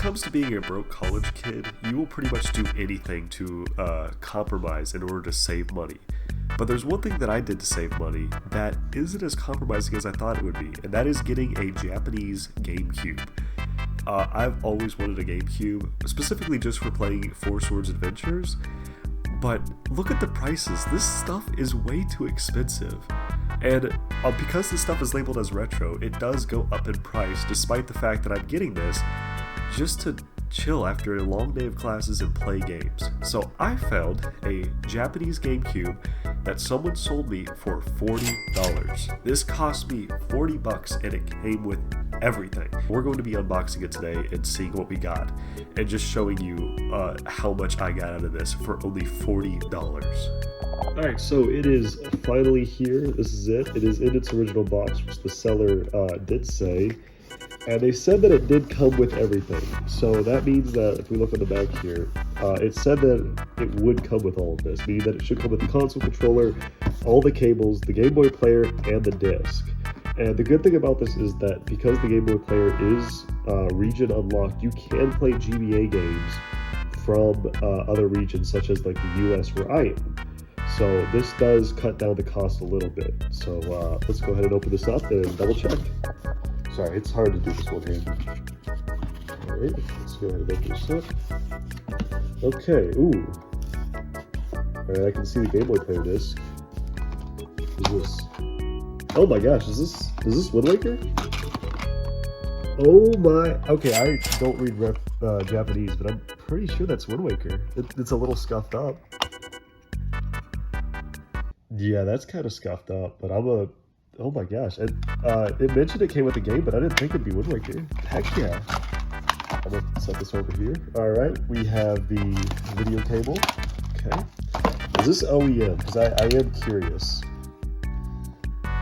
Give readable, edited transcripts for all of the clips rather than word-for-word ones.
comes to being a broke college kid, you will pretty much do anything to compromise in order to save money. But there's one thing that I did to save money that isn't as compromising as I thought it would be, and that is getting a Japanese Gamecube. I've always wanted a Gamecube, specifically just for playing Four Swords Adventures, but look at the prices. This stuff is way too expensive. And because this stuff is labeled as retro, it does go up in price despite the fact that I'm getting this just to chill after a long day of classes and play games. So I found a Japanese GameCube that someone sold me for $40. This cost me $40 and it came with everything. We're going to be unboxing it today and seeing what we got and just showing you how much I got out of this for only $40. Alright, so it is finally here. This is it. It is in its original box, which the seller did say. And they said that it did come with everything. So that means that if we look on the back here, it said that it would come with all of this, meaning that it should come with the console controller, all the cables, the Game Boy player, and the disc. And the good thing about this is that because the Game Boy player is region unlocked, you can play GBA games from other regions, such as like the US where I am. So this does cut down the cost a little bit. So let's go ahead and open this up and double check. Sorry, it's hard to do this one-handed. Alright, let's go ahead and open this up. Okay, ooh. Alright, I can see the Game Boy player disc. What is this? Oh my gosh, is this Wind Waker? Oh my, okay, I don't read Japanese, but I'm pretty sure that's Wind Waker. It's a little scuffed up. Yeah, that's kind of scuffed up, but oh my gosh. It mentioned it came with the game, but I didn't think it'd be Wind Waker. Heck yeah. I'm gonna set this over here. Alright, we have the video cable. Okay. Is this OEM? Because I am curious.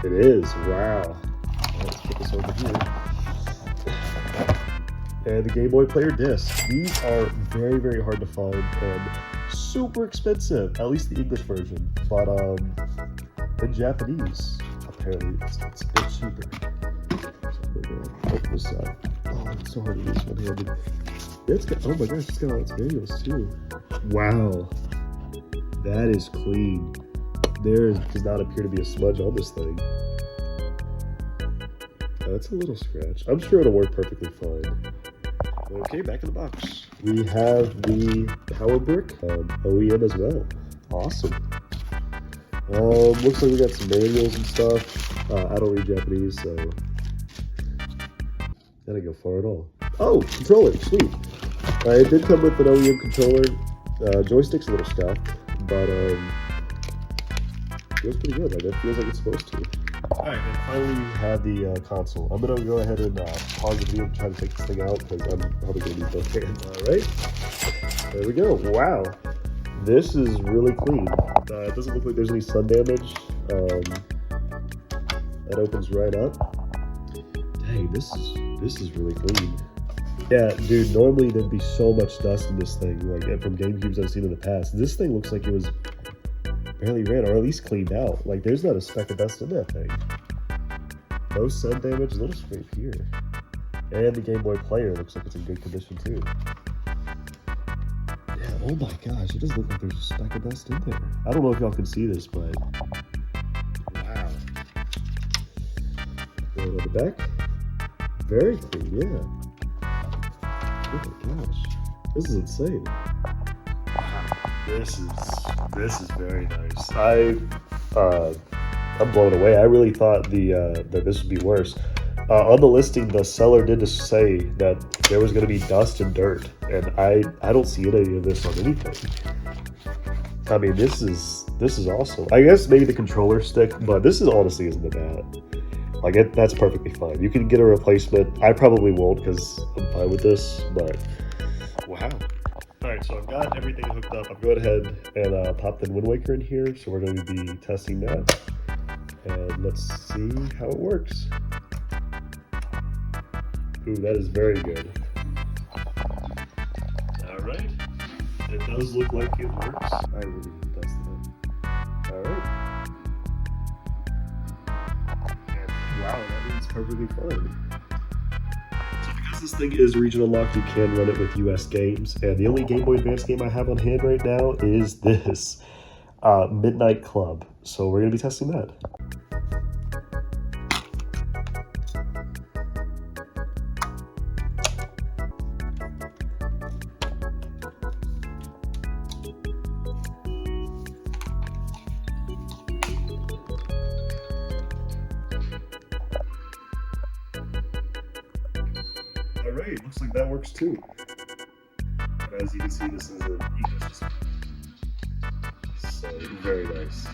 It is, wow. Let's put this over here. And the Game Boy player disc. These are very, very hard to find and super expensive, at least the English version. But in Japanese, apparently it's a bit cheaper. So we're gonna open this up. Oh, it's so hard to do this one-handed. Oh my gosh, it's got all its manuals too. Wow, that is clean. There does not appear to be a smudge on this thing. That's a little scratch. I'm sure it'll work perfectly fine. Okay, back in the box. We have the power brick, OEM as well. Awesome. Looks like we got some manuals and stuff. I don't read Japanese, so that didn't go far at all. Oh, controller, sweet. It did come with an OEM controller. Joystick's a little scuffed, but feels pretty good. Like, it feels like it's supposed to. Alright, and finally we have the console. I'm going to go ahead and pause the video and try to take this thing out because I'm probably going to need both hands. Alright, there we go. Wow, this is really clean. It doesn't look like there's any sun damage. That opens right up. Dang, this is really clean. Yeah, dude, normally there'd be so much dust in this thing, like from GameCubes I've seen in the past. This thing looks like it was barely ran, or at least cleaned out. Like, there's not a speck of dust in that thing. No sun damage, little scrape here. And the Game Boy player looks like it's in good condition too. Yeah, oh my gosh, it doesn't look like there's a speck of dust in there. I don't know if y'all can see this, but wow. Right on the back. Very clean, yeah. Oh my gosh, this is insane. This is very nice. I'm blown away. I really thought that this would be worse. On the listing, the seller did just say that there was going to be dust and dirt, and I don't see any of this on anything. I mean, this is awesome. I guess maybe the controller stick, but this is honestly isn't bad. Like, that's perfectly fine. You can get a replacement. I probably won't because I'm fine with this, but wow. Alright, so I've got everything hooked up. I'll go ahead and pop the Wind Waker in here. So we're going to be testing that. And let's see how it works. Ooh, that is very good. Alright. It does look like it works. I really need to test it. Alright. Wow, that means perfectly fine. So because this thing is regional locked, you can run it with US games, and the only Game Boy Advance game I have on hand right now is this Midnight Club. So we're going to be testing that. Alright, looks like that works too. And as you can see, this is an English display. So, very nice.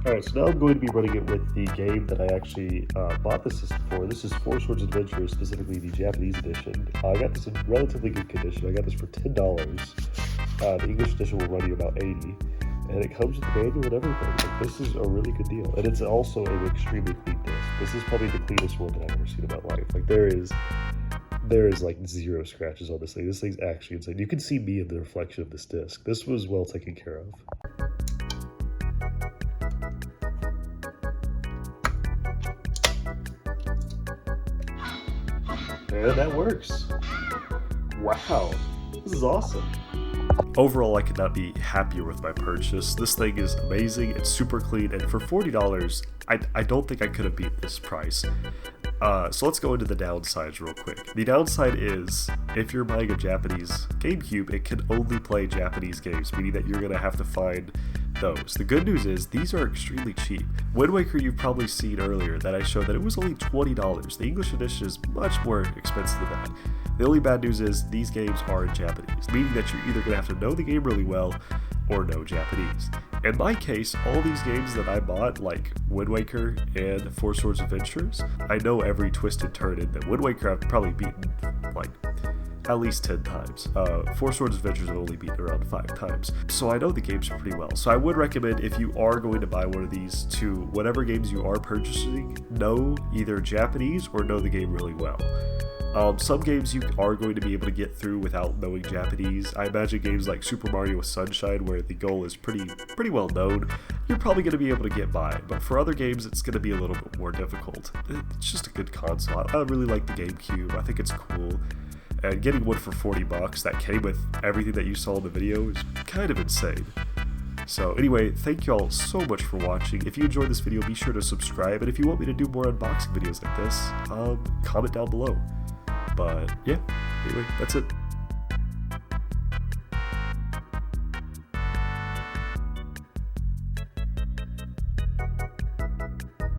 Alright, so now I'm going to be running it with the game that I actually bought the system for. This is Four Swords Adventure, specifically the Japanese edition. I got this in relatively good condition. I got this for $10. The English edition will run you about $80. And it comes with the manual and everything. Like, this is a really good deal. And it's also an extremely clean disc. This is probably the cleanest one that I've ever seen in my life. Like, there is like 0 scratches on this thing. This thing's actually insane. You can see me in the reflection of this disc. This was well taken care of. And that works. Wow, this is awesome. Overall, I could not be happier with my purchase. This thing is amazing, it's super clean, and for $40, I don't think I could have beat this price. So let's go into the downsides real quick. The downside is, if you're buying a Japanese GameCube, it can only play Japanese games, meaning that you're going to have to find those. The good news is, these are extremely cheap. Wind Waker, you've probably seen earlier that I showed that it was only $20. The English edition is much more expensive than that. The only bad news is, these games are in Japanese, meaning that you're either going to have to know the game really well, or know Japanese. In my case, all these games that I bought, like Wind Waker and Four Swords Adventures, I know every twist and turn in them. Wind Waker I've probably beaten like at least 10 times. Four Swords Adventures I've only beaten around 5 times. So I know the games pretty well. So I would recommend, if you are going to buy one of these, to whatever games you are purchasing, know either Japanese or know the game really well. Some games you are going to be able to get through without knowing Japanese. I imagine games like Super Mario Sunshine, where the goal is pretty well known, you're probably going to be able to get by. But for other games, it's going to be a little bit more difficult. It's just a good console. I really like the Gamecube. I think it's cool. And getting one for $40 that came with everything that you saw in the video is kind of insane. So anyway, thank you all so much for watching. If you enjoyed this video, be sure to subscribe. And if you want me to do more unboxing videos like this, comment down below. But yeah, anyway, that's it.